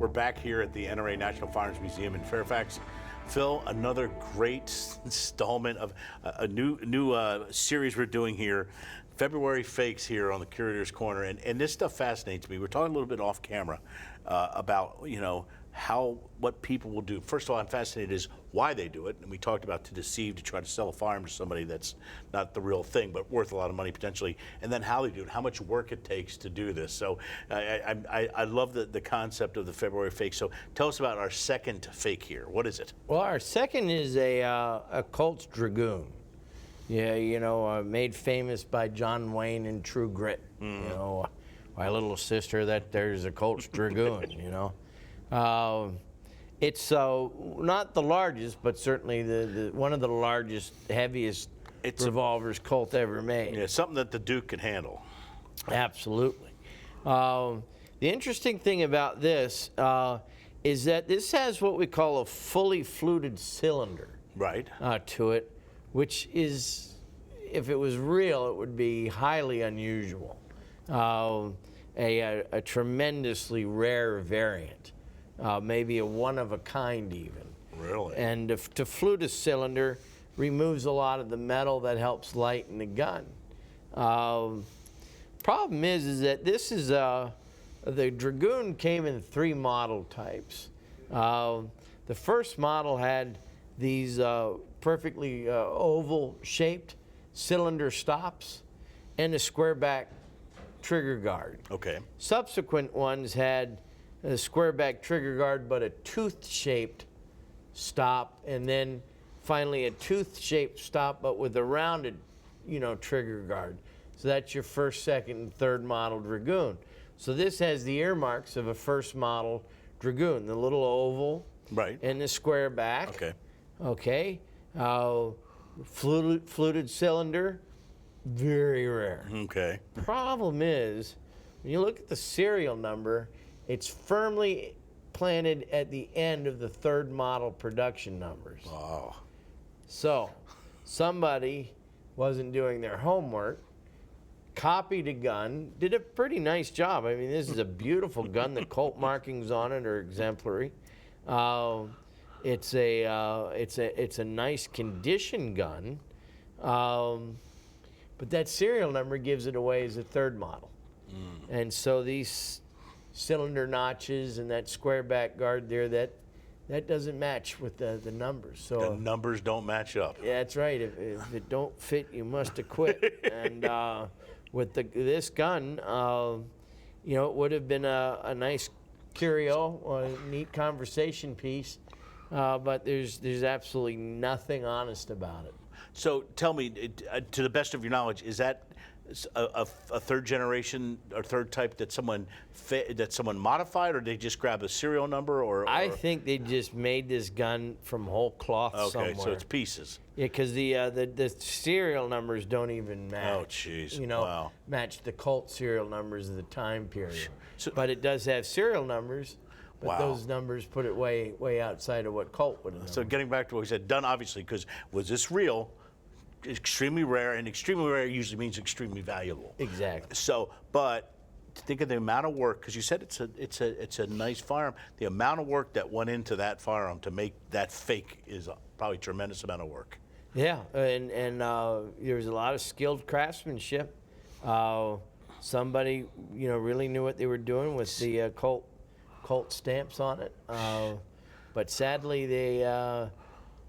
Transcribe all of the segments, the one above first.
We're back here at the NRA National Firearms Museum in Fairfax. Phil, another great installment of a new series we're doing here. February Fakes here on the Curator's Corner, and this stuff fascinates me. We're talking a little bit off camera about, what people will do. First of all, I'm fascinated is why they do it, and we talked about to deceive, to try to sell a firearm to somebody that's not the real thing, but worth a lot of money potentially, and then how they do it, how much work it takes to do this. So I love the concept of the February Fake. So tell us about our second fake here. What is it? Well, our second is a Colt Dragoon. Yeah, made famous by John Wayne in True Grit. My little sister, that there's a Colt Dragoon, It's not the largest, but certainly the one of the largest, heaviest revolvers Colt ever made. Yeah, something that the Duke can handle. Absolutely. The interesting thing about this is that this has what we call a fully fluted cylinder to it, which is, if it was real, it would be highly unusual. A tremendously rare variant, maybe a one-of-a-kind even. Really? And to flute a cylinder removes a lot of the metal that helps lighten the gun. Problem is that this is, the Dragoon came in 3 model types. The first model had these perfectly oval-shaped cylinder stops and a square back trigger guard. Okay. Subsequent ones had a square back trigger guard but a tooth-shaped stop, and then finally a tooth-shaped stop but with a rounded, trigger guard. So that's your first, second, and third model Dragoon. So this has the earmarks of a first model Dragoon, the little oval and the square back. Okay. Fluted cylinder, very rare. Okay. Problem is, when you look at the serial number, it's firmly planted at the end of the third model production numbers. Wow. So, somebody wasn't doing their homework, copied a gun, did a pretty nice job. I mean, this is a beautiful gun. The Colt markings on it are exemplary. It's a nice condition gun, but that serial number gives it away as a third model. And so these cylinder notches and that square back guard there, that doesn't match with the numbers. So the numbers don't match up. Yeah, that's right. If it don't fit, you must have quit. And with this gun, it would have been a nice curio, a neat conversation piece. But there's absolutely nothing honest about it. So tell me, to the best of your knowledge, is that a third generation or third type that someone modified, or did they just grab a serial number? Or I think they just made this gun from whole cloth somewhere. Okay, so it's pieces. Yeah, because the serial numbers don't even match. Oh, jeez. Wow. Match the Colt serial numbers of the time period. So, but it does have serial numbers. But wow. Those numbers put it way outside of what Colt would have done. So getting back to what we said, done obviously, because was this real? Extremely rare, and extremely rare usually means extremely valuable. Exactly. So, but think of the amount of work, because you said it's a nice firearm. The amount of work that went into that firearm to make that fake is probably a tremendous amount of work. Yeah, and there's a lot of skilled craftsmanship. Somebody really knew what they were doing with the Colt stamps on it, but sadly the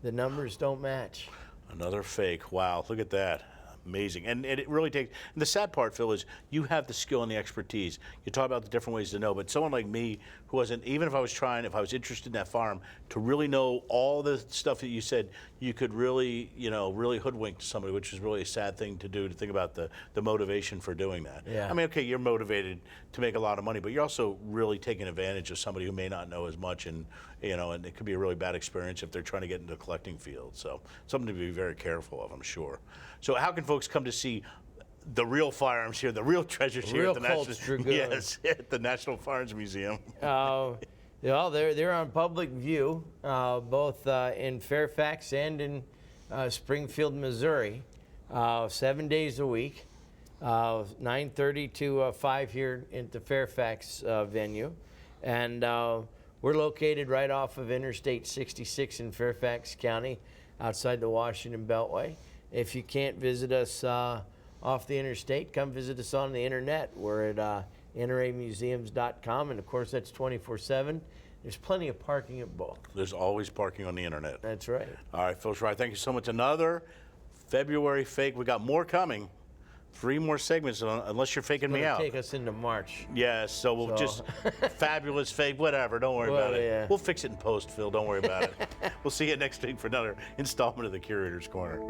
numbers don't match. Another fake. Wow, look at that. Amazing. And it really takes, and the sad part, Phil, is you have the skill and the expertise. You talk about the different ways to know, but someone like me who wasn't, even if I was interested in that firearm, to really know all the stuff that you said, you could really, really hoodwink somebody, which is really a sad thing to do, to think about the motivation for doing that. Yeah. I mean, okay, you're motivated to make a lot of money, but you're also really taking advantage of somebody who may not know as much, and and it could be a really bad experience if they're trying to get into the collecting field. So something to be very careful of, I'm sure. So how can folks come to see the real firearms here, the real treasures here at the at the National Firearms Museum? Well, they're on public view, both in Fairfax and in Springfield, Missouri, 7 days a week, 9:30 to 5 here at the Fairfax venue. And We're located right off of Interstate 66 in Fairfax County, outside the Washington Beltway. If you can't visit us off the interstate, come visit us on the internet. We're at nramuseums.com, and of course that's 24/7. There's plenty of parking at both. There's always parking on the internet. That's right. All right, Phil Schreier, thank you so much. Another February fake. We got more coming. 3 more segments, unless you're faking me It'll out. take us into March. Yeah, so we'll just fabulous fake, whatever. Don't worry about it. Yeah. We'll fix it in post, Phil. Don't worry about it. We'll see you next week for another installment of the Curator's Corner.